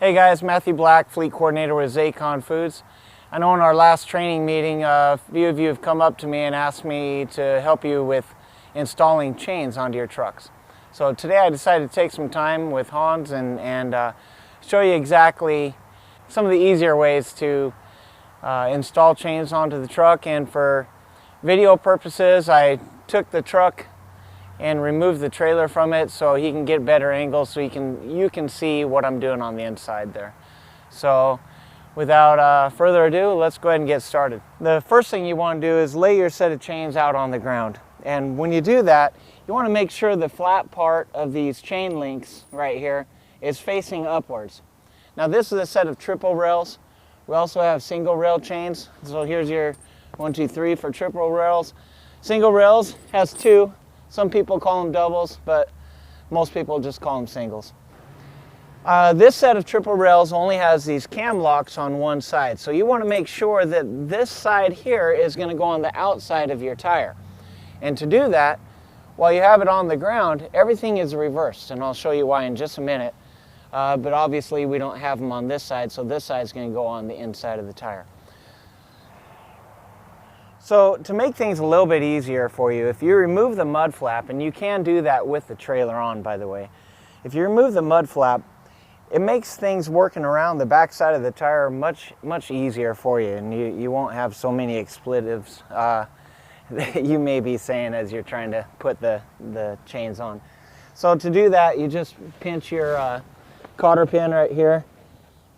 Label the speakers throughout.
Speaker 1: Hey guys, Matthew Black, Fleet Coordinator with Zacon Foods. I know in our last training meeting, a few of you have come up to me and asked me to help you with installing chains onto your trucks. So today I decided to take some time with Hans and show you exactly some of the easier ways to install chains onto the truck. And for video purposes, I took the truck and remove the trailer from it so he can get better angles, so you can see what I'm doing on the inside there. So without further ado, let's go ahead and get started. The first thing you want to do is lay your set of chains out on the ground. And when you do that, you want to make sure the flat part of these chain links right here is facing upwards. Now this is a set of triple rails. We also have single rail chains. So here's your 1, 2, 3 for triple rails. Single rails has 2. Some people call them doubles, but most people just call them singles. This set of triple rails only has these cam locks on one side. So you want to make sure that this side here is going to go on the outside of your tire. And to do that, while you have it on the ground, everything is reversed. And I'll show you why in just a minute. But obviously we don't have them on this side, so this side is going to go on the inside of the tire. So to make things a little bit easier for you, if you remove the mud flap, and you can do that with the trailer on, by the way, if you remove the mud flap, it makes things working around the back side of the tire much easier for you, and you won't have so many expletives that you may be saying as you're trying to put the chains on. So to do that, you just pinch your cotter pin right here,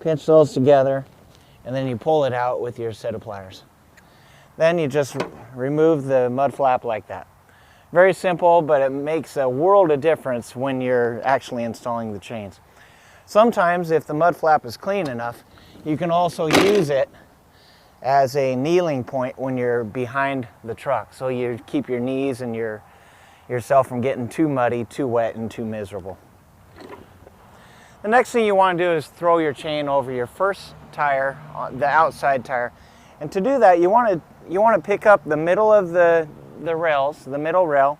Speaker 1: pinch those together, and then you pull it out with your set of pliers. Then you just remove the mud flap like that. Very simple, but it makes a world of difference when you're actually installing the chains. Sometimes, if the mud flap is clean enough, you can also use it as a kneeling point when you're behind the truck. So you keep your knees and yourself from getting too muddy, too wet, and too miserable. The next thing you want to do is throw your chain over your first tire, the outside tire. And to do that, you want to pick up the middle of the rails, the middle rail,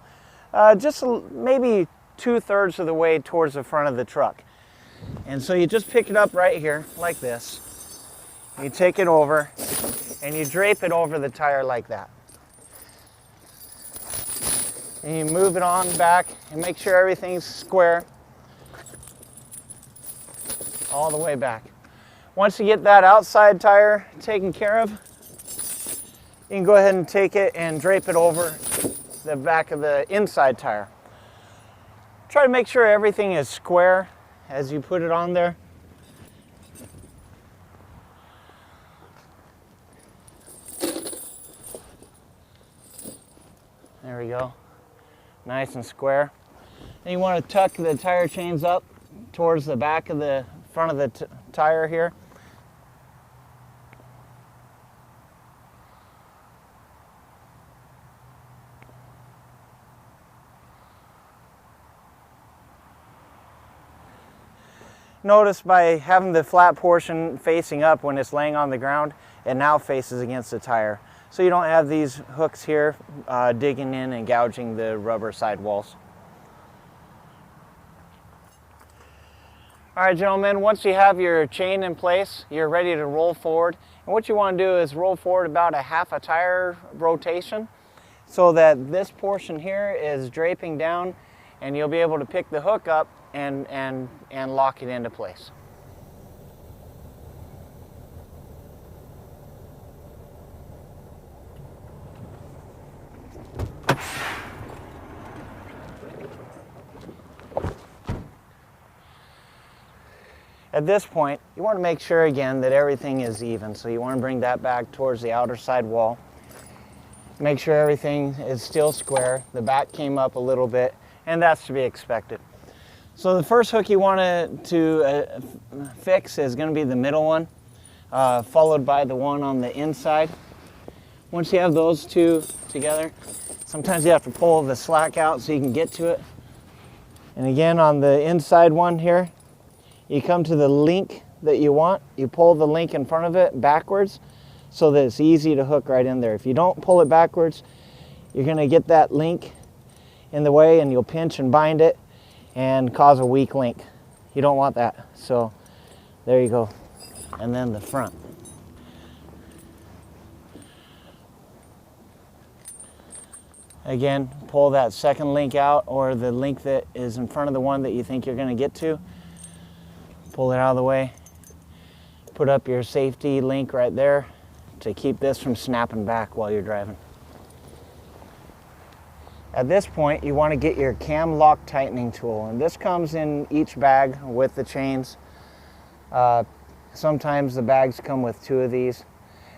Speaker 1: just maybe 2/3 of the way towards the front of the truck. And so you just pick it up right here, like this. You take it over, and you drape it over the tire like that. And you move it on back, and make sure everything's square all the way back. Once you get that outside tire taken care of, you can go ahead and take it and drape it over the back of the inside tire. Try to make sure everything is square as you put it on there. There we go. Nice and square. And you want to tuck the tire chains up towards the back of the front of the tire here. Notice by having the flat portion facing up when it's laying on the ground, it now faces against the tire. So you don't have these hooks here digging in and gouging the rubber sidewalls. All right, gentlemen, once you have your chain in place, you're ready to roll forward. And what you want to do is roll forward about a half a tire rotation so that this portion here is draping down, and you'll be able to pick the hook up and lock it into place. At this point, you want to make sure again that everything is even. So you want to bring that back towards the outer side wall. Make sure everything is still square. The back came up a little bit, and that's to be expected. So the first hook you want to fix is going to be the middle one, followed by the one on the inside. Once you have those two together, sometimes you have to pull the slack out so you can get to it. And again, on the inside one here, you come to the link that you want. You pull the link in front of it backwards so that it's easy to hook right in there. If you don't pull it backwards, you're going to get that link in the way, and you'll pinch and bind it and cause a weak link. You don't want that. So There you go. And then the front. Again, pull that second link out, or the link that is in front of the one that you think you're going to get to. Pull it out of the way. Put up your safety link right there to keep this from snapping back while you're driving. At this point, you want to get your cam lock tightening tool, and this comes in each bag with the chains. Sometimes the bags come with 2 of these.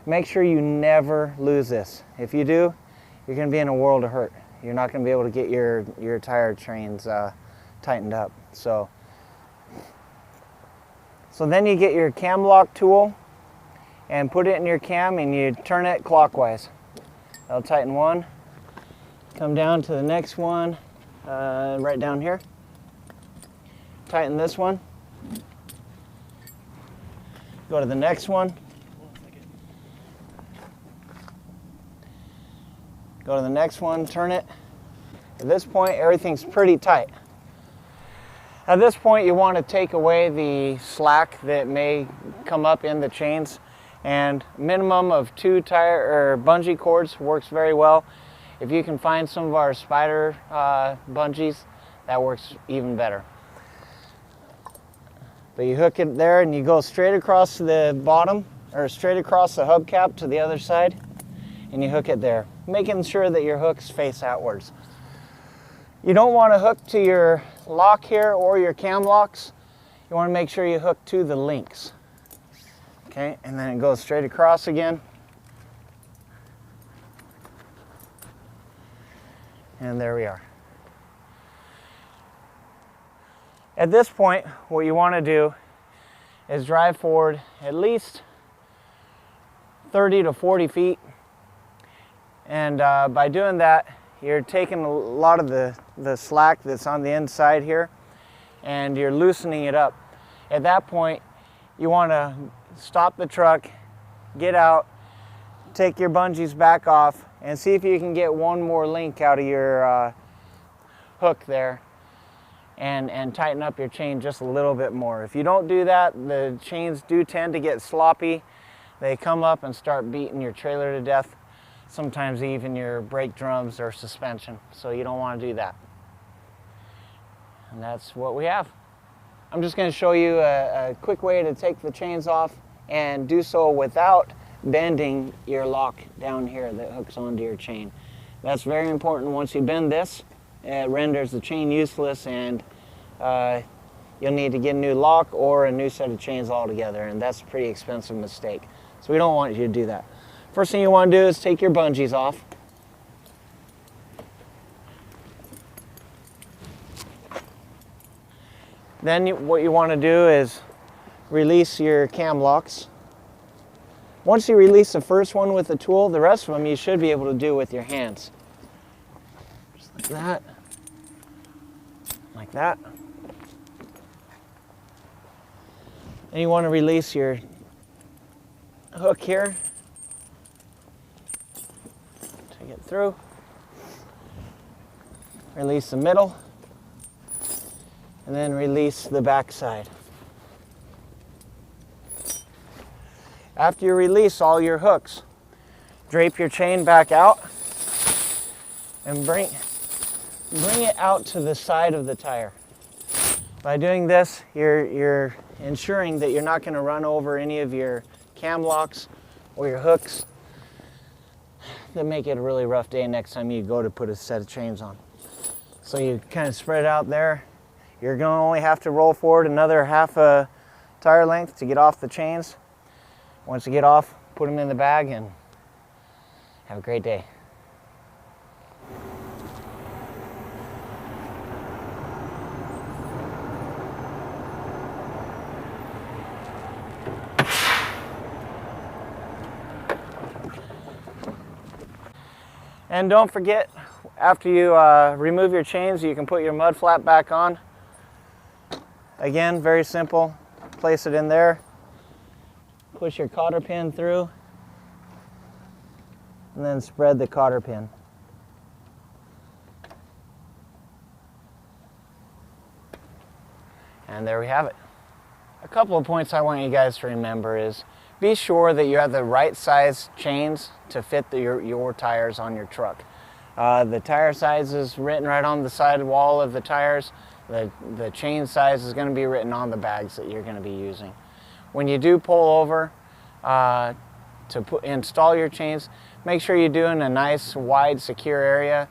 Speaker 1: Make sure you never lose this. If you do, you're going to be in a world of hurt. You're not going to be able to get your tire chains tightened up. So then you get your cam lock tool and put it in your cam, and you turn it clockwise. That'll tighten one. Come down to the next one, right down here. Tighten this one. Go to the next one. Go to the next one, turn it. At this point, everything's pretty tight. At this point, you want to take away the slack that may come up in the chains, and minimum of 2 tire or bungee cords works very well. If you can find some of our spider bungees, that works even better. But you hook it there and you go straight across the bottom, or straight across the hubcap to the other side, and you hook it there, making sure that your hooks face outwards. You don't want to hook to your lock here or your cam locks. You want to make sure you hook to the links. Okay, and then it goes straight across again. And there we are. At this point, what you want to do is drive forward at least 30 to 40 feet. And by doing that, you're taking a lot of the slack that's on the inside here, and you're loosening it up. At that point, you want to stop the truck, get out, take your bungees back off, and see if you can get one more link out of your hook there, and tighten up your chain just a little bit more. If you don't do that, the chains do tend to get sloppy. They come up and start beating your trailer to death, sometimes even your brake drums or suspension, so you don't want to do that. And that's what we have. I'm just going to show you a quick way to take the chains off and do so without bending your lock down here that hooks onto your chain. That's very important. Once you bend this, it renders the chain useless, and you'll need to get a new lock or a new set of chains altogether, and that's a pretty expensive mistake. So we don't want you to do that. First thing you want to do is take your bungees off. Then what you want to do is release your cam locks. Once you release the first one with the tool, the rest of them you should be able to do with your hands. Just like that. Like that. And you want to release your hook here. Take it through. Release the middle. And then release the back side. After you release all your hooks, drape your chain back out and bring it out to the side of the tire. By doing this, you're ensuring that you're not going to run over any of your cam locks or your hooks that make it a really rough day next time you go to put a set of chains on. So you kind of spread out there. You're going to only have to roll forward another half a tire length to get off the chains. Once you get off, put them in the bag and have a great day. And don't forget, after you remove your chains, you can put your mud flap back on. Again, very simple. Place it in there. Push your cotter pin through, and then spread the cotter pin. And there we have it. A couple of points I want you guys to remember is be sure that you have the right size chains to fit your tires on your truck. The tire size is written right on the side wall of the tires. The chain size is going to be written on the bags that you're going to be using. When you do pull over to install your chains, make sure you do it in a nice, wide, secure area,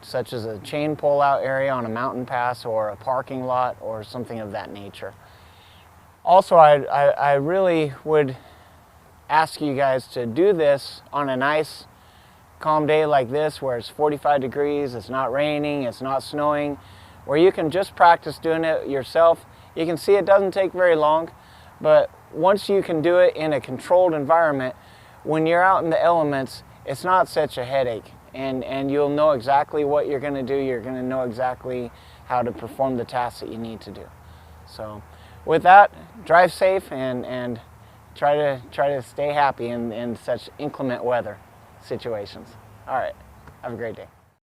Speaker 1: such as a chain pull-out area on a mountain pass or a parking lot or something of that nature. Also, I really would ask you guys to do this on a nice, calm day like this where it's 45 degrees, it's not raining, it's not snowing, where you can just practice doing it yourself. You can see it doesn't take very long, but once you can do it in a controlled environment, when you're out in the elements, it's not such a headache, and you'll know exactly what you're going to do. You're going to know exactly how to perform the tasks that you need to do. So with that, drive safe and try to stay happy in such inclement weather situations. All right, have a great day.